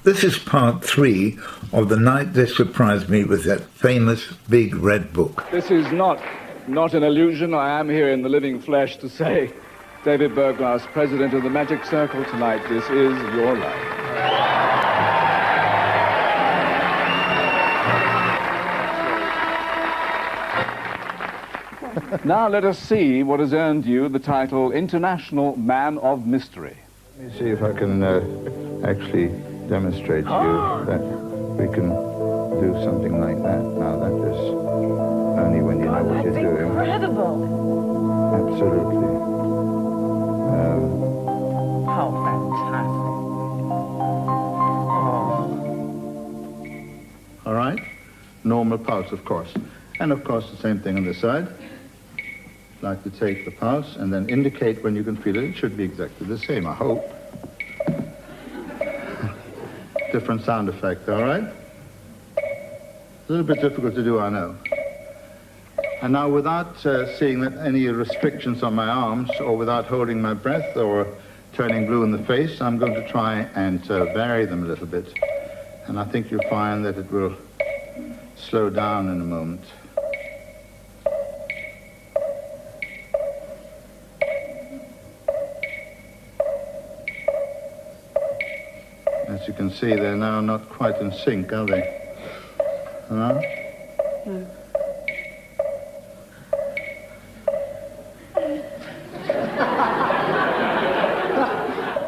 This is part 3 of the night they surprised me with that famous big red book. This is not an illusion. I am here in the living flesh to say, David Berglas, president of the Magic Circle tonight, this is your life. Now let us see what has earned you the title International Man of Mystery. Let me see if I can actually demonstrate to you that we can do something like that. Now that is only when you know what you're doing. Incredible! Absolutely. How fantastic! Oh. All right. Normal pulse, of course. And of course the same thing on this side. Like to take the pulse and then indicate when you can feel it. It should be exactly the same, I hope. Different sound effect, all right? A little bit difficult to do, I know. And now without seeing that any restrictions on my arms or without holding my breath or turning blue in the face, I'm going to try and vary them a little bit. And I think you'll find that it will slow down in a moment. As you can see, they're now not quite in sync, are they? Huh? No.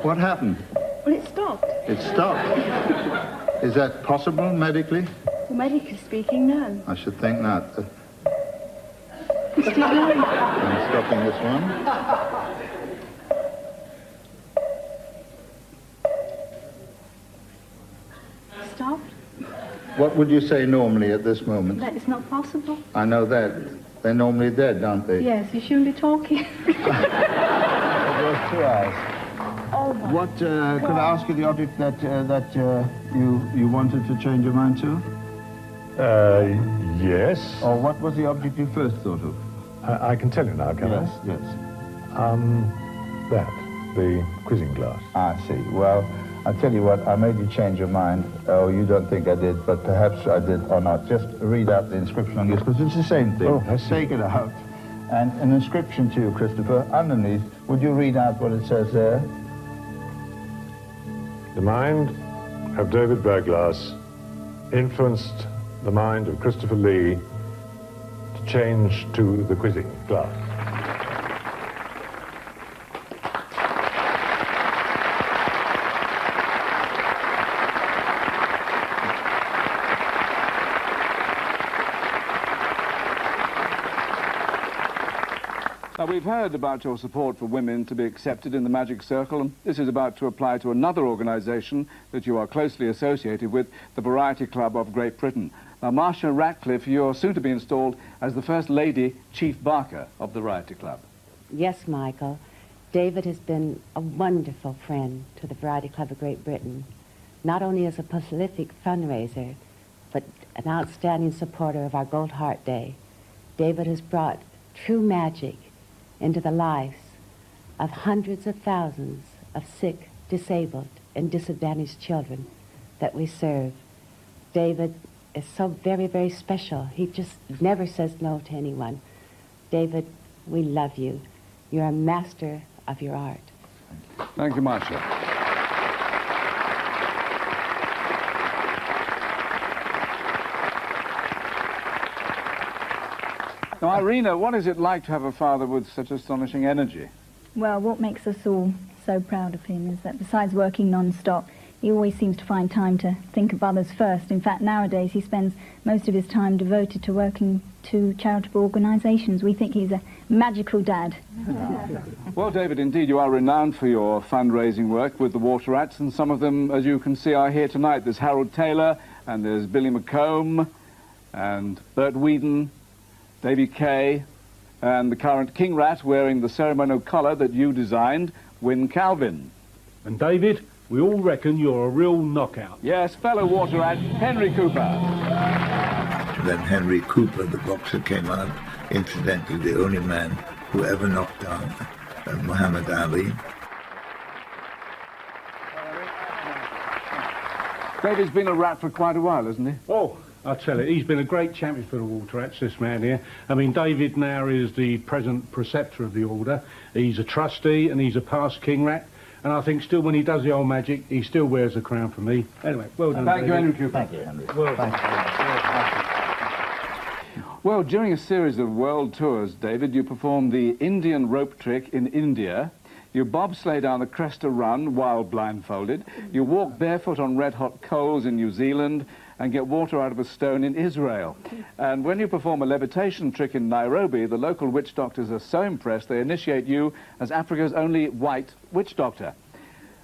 What happened? Well, it stopped. It stopped. Is that possible medically? Well, medically speaking, no. I should think not. It's still going. I'm stopping this one. Stopped? What would you say normally at this moment? That is not possible. I know that. They're normally dead, aren't they? Yes, you shouldn't be talking. Those 2 eyes. Oh, my. What, could I ask you the object that you wanted to change your mind to? Yes. Or what was the object you first thought of? I can tell you now, can I? Yes. That, the quizzing glass. I see. Well, I'll tell you what, I made you change your mind. Oh, you don't think I did, but perhaps I did or not. Just read out the inscription on yours, because it's the same thing. Oh, I see. Take it out. And an inscription to you, Christopher, underneath. Would you read out what it says there? The mind of David Berglas influenced the mind of Christopher Lee to change to the quizzing glass. Now, we've heard about your support for women to be accepted in the Magic Circle, and this is about to apply to another organisation that you are closely associated with, the Variety Club of Great Britain. Now, Marcia Ratcliffe, you're soon to be installed as the First Lady Chief Barker of the Variety Club. Yes, Michael. David has been a wonderful friend to the Variety Club of Great Britain, not only as a prolific fundraiser, but an outstanding supporter of our Gold Heart Day. David has brought true magic into the lives of hundreds of thousands of sick, disabled, and disadvantaged children that we serve. David is so very, very special. He just never says no to anyone. David, we love you. You're a master of your art. Thank you, Marcia. Now, Irina, what is it like to have a father with such astonishing energy? Well, what makes us all so proud of him is that besides working non-stop, he always seems to find time to think of others first. In fact, nowadays he spends most of his time devoted to working to charitable organisations. We think he's a magical dad. Well, David, indeed, you are renowned for your fundraising work with the Water Rats, and some of them, as you can see, are here tonight. There's Harold Taylor, and there's Billy McComb, and Bert Whedon, Davy Kay, and the current King Rat wearing the ceremonial collar that you designed, Wyn Calvin. And David, we all reckon you're a real knockout. Yes, fellow Water Rat, Henry Cooper. Then Henry Cooper, the boxer, came out, incidentally the only man who ever knocked down Muhammad Ali. David's been a rat for quite a while, hasn't he? Oh, I tell you, he's been a great champion for the Water Rats, this man here. I mean, David now is the present preceptor of the order. He's a trustee and he's a past king rat. And I think still when he does the old magic, he still wears the crown for me. Anyway, well done, Thank you, David. Henry Cooper. Thank you, Henry. Well done. Well, during a series of world tours, David, you performed the Indian rope trick in India. You bobsleigh down the Cresta Run while blindfolded. You walk barefoot on red-hot coals in New Zealand and get water out of a stone in Israel. And when you perform a levitation trick in Nairobi, the local witch doctors are so impressed they initiate you as Africa's only white witch doctor.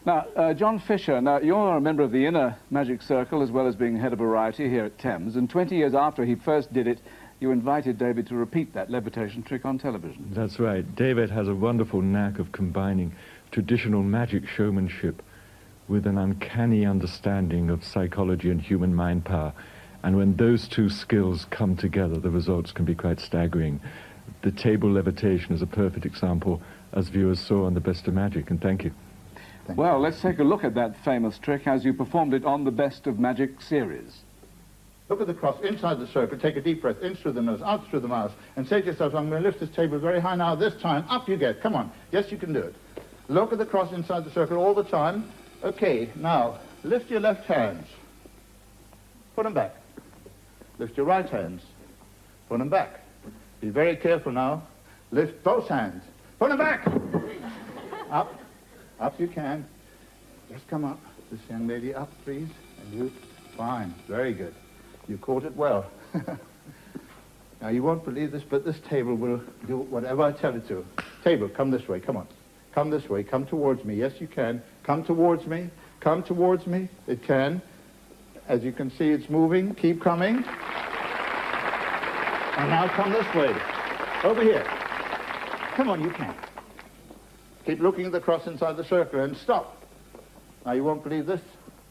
Now, John Fisher, now you're a member of the Inner Magic Circle as well as being head of variety here at Thames, and 20 years after he first did it, you invited David to repeat that levitation trick on television. That's right. David has a wonderful knack of combining traditional magic showmanship with an uncanny understanding of psychology and human mind power. And when those two skills come together, the results can be quite staggering. The table levitation is a perfect example, as viewers saw on The Best of Magic, and thank you. Well, let's take a look at that famous trick as you performed it on the Best of Magic series. Look at the cross inside the circle, take a deep breath, in through the nose, out through the mouth, and say to yourself, I'm going to lift this table very high now. This time, up you get. Come on. Yes, you can do it. Look at the cross inside the circle all the time. Okay, now, lift your left hands. Put them back. Lift your right hands. Put them back. Be very careful now. Lift both hands. Put them back. Up. Up you can. Just come up. This young lady up, please. And you. Fine. Very good. You caught it well. Now, you won't believe this, but this table will do whatever I tell it to. Table, come this way. Come on. Come this way. Come towards me. Yes, you can. Come towards me. Come towards me. It can. As you can see, it's moving. Keep coming. And now come this way. Over here. Come on, you can. Keep looking at the cross inside the circle and stop. Now, you won't believe this,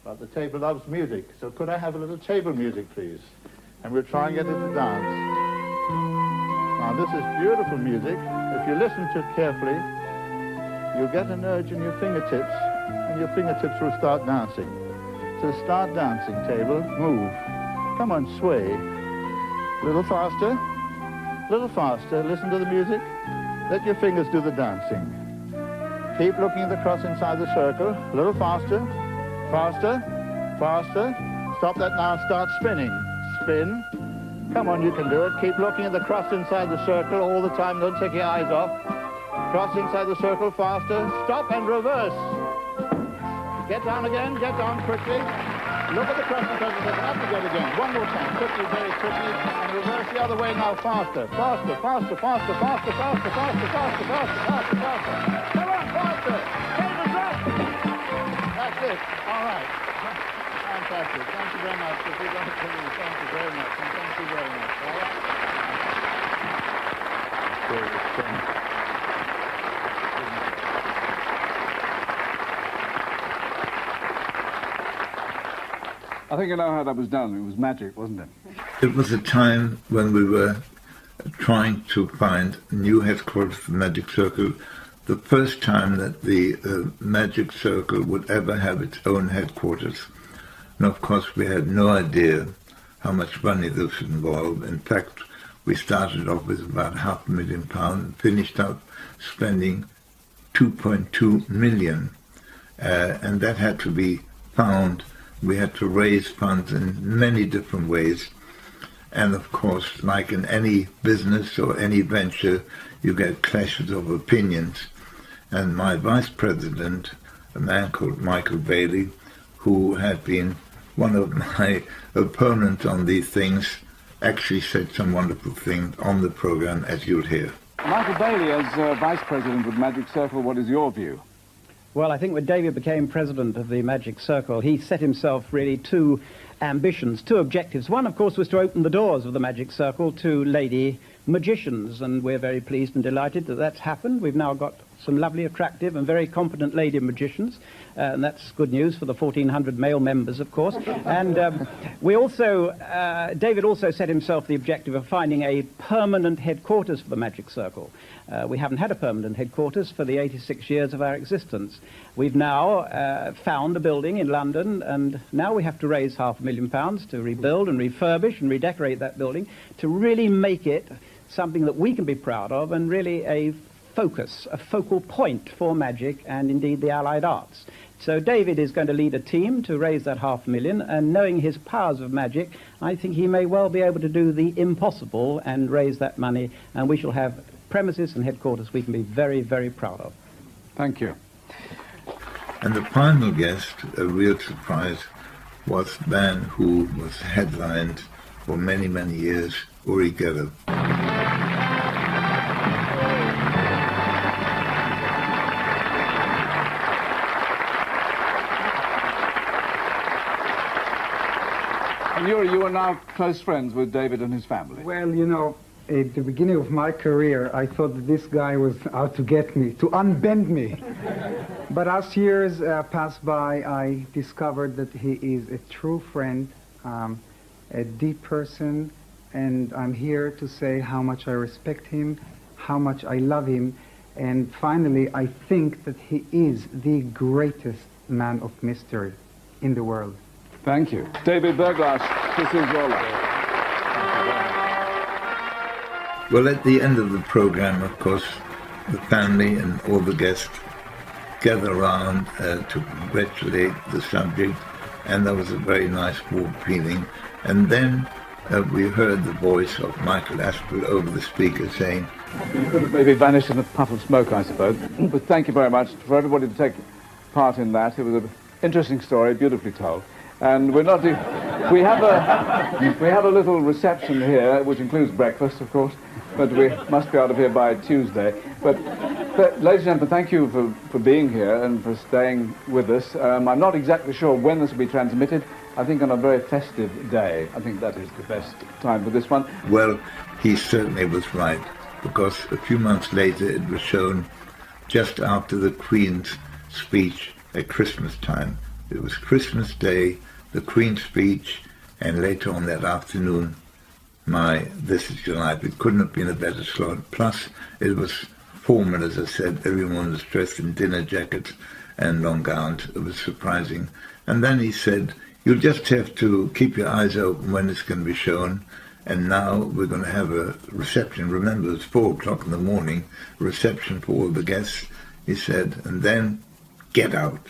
but the table loves music. So could I have a little table music, please? And we'll try and get it to dance. Now, this is beautiful music. If you listen to it carefully, you'll get an urge in your fingertips, and your fingertips will start dancing. So start dancing, table. Move. Come on, sway. A little faster. A little faster. Listen to the music. Let your fingers do the dancing. Keep looking at the cross inside the circle. A little faster. Faster. Faster. Stop that now and start spinning. Spin. Come on, you can do it. Keep looking at the cross inside the circle all the time. Don't take your eyes off. Cross inside the circle, faster. Stop and reverse. Get down again. Get down quickly. Look at the cross inside the circle. Up you go again. One more time. Quickly, very quickly. And reverse the other way now. Faster. Faster, faster, faster, faster, faster, faster, faster, faster, faster, faster. Come on, faster. Tables up. That's it. All right. Fantastic. Thank you very much. If you'd like to leave, thank you very much. And thank you very much. All right? I think I know how that was done. It was magic, wasn't it? It was a time when we were trying to find new headquarters for Magic Circle, the first time that the Magic Circle would ever have its own headquarters. And of course we had no idea how much money this would involve. In fact, we started off with about £500,000 and finished up spending 2.2 million. And that had to be found. We had to raise funds in many different ways. And of course, like in any business or any venture, you get clashes of opinions. And my vice president, a man called Michael Bailey, who had been one of my opponents on these things, actually said some wonderful things on the program, as you'll hear. Michael Bailey, as vice president of Magic Circle, what is your view? Well, I think when David became president of the Magic Circle, he set himself really two ambitions, two objectives. One, of course, was to open the doors of the Magic Circle to lady magicians, and we're very pleased and delighted that that's happened. We've now got some lovely, attractive and very competent lady magicians, and that's good news for the 1,400 male members, of course. And we also, David also set himself the objective of finding a permanent headquarters for the Magic Circle. We haven't had a permanent headquarters for the 86 years of our existence. We've now found a building in London, and now we have to raise £500,000 to rebuild and refurbish and redecorate that building to really make it something that we can be proud of, and really a focus, a focal point for magic and indeed the allied arts. So David is going to lead a team to raise that £500,000, and knowing his powers of magic, I think he may well be able to do the impossible and raise that money, and we shall have premises and headquarters we can be very, very proud of. Thank you. And the final guest, a real surprise, was the man who was headlined for many, many years, Uri Geller. And Uri, you are now close friends with David and his family. Well, you know, at the beginning of my career, I thought that this guy was out to get me, to unbend me. But as years passed by, I discovered that he is a true friend, a deep person, and I'm here to say how much I respect him, how much I love him, and finally, I think that he is the greatest man of mystery in the world. Thank you. David Berglas, this is your life. Well, at the end of the program, of course, the family and all the guests gather around to congratulate the subject, and there was a very nice warm feeling. And then we heard the voice of Michael Aspel over the speaker saying, You could have maybe vanished in a puff of smoke, I suppose. But thank you very much for everybody to take part in that. It was an interesting story, beautifully told. And we're not we have a little reception here, which includes breakfast, of course, but we must be out of here by Tuesday. But ladies and gentlemen, thank you for being here and for staying with us. I'm not exactly sure when this will be transmitted. I think on a very festive day. I think that is the best time for this one. Well, he certainly was right, because a few months later it was shown just after the Queen's speech at Christmas time. It was Christmas Day, the Queen's speech, and later on that afternoon, This Is Your Life. It couldn't have been a better slot. Plus, it was formal, as I said. Everyone was dressed in dinner jackets and long gowns. It was surprising. And then he said, you'll just have to keep your eyes open when it's going to be shown. And now we're going to have a reception. Remember, it's 4 o'clock in the morning, reception for all the guests, he said, and then get out.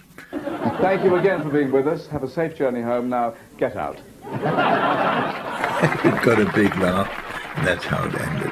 Thank you again for being with us. Have a safe journey home. Now, get out. It got a big laugh, and that's how it ended.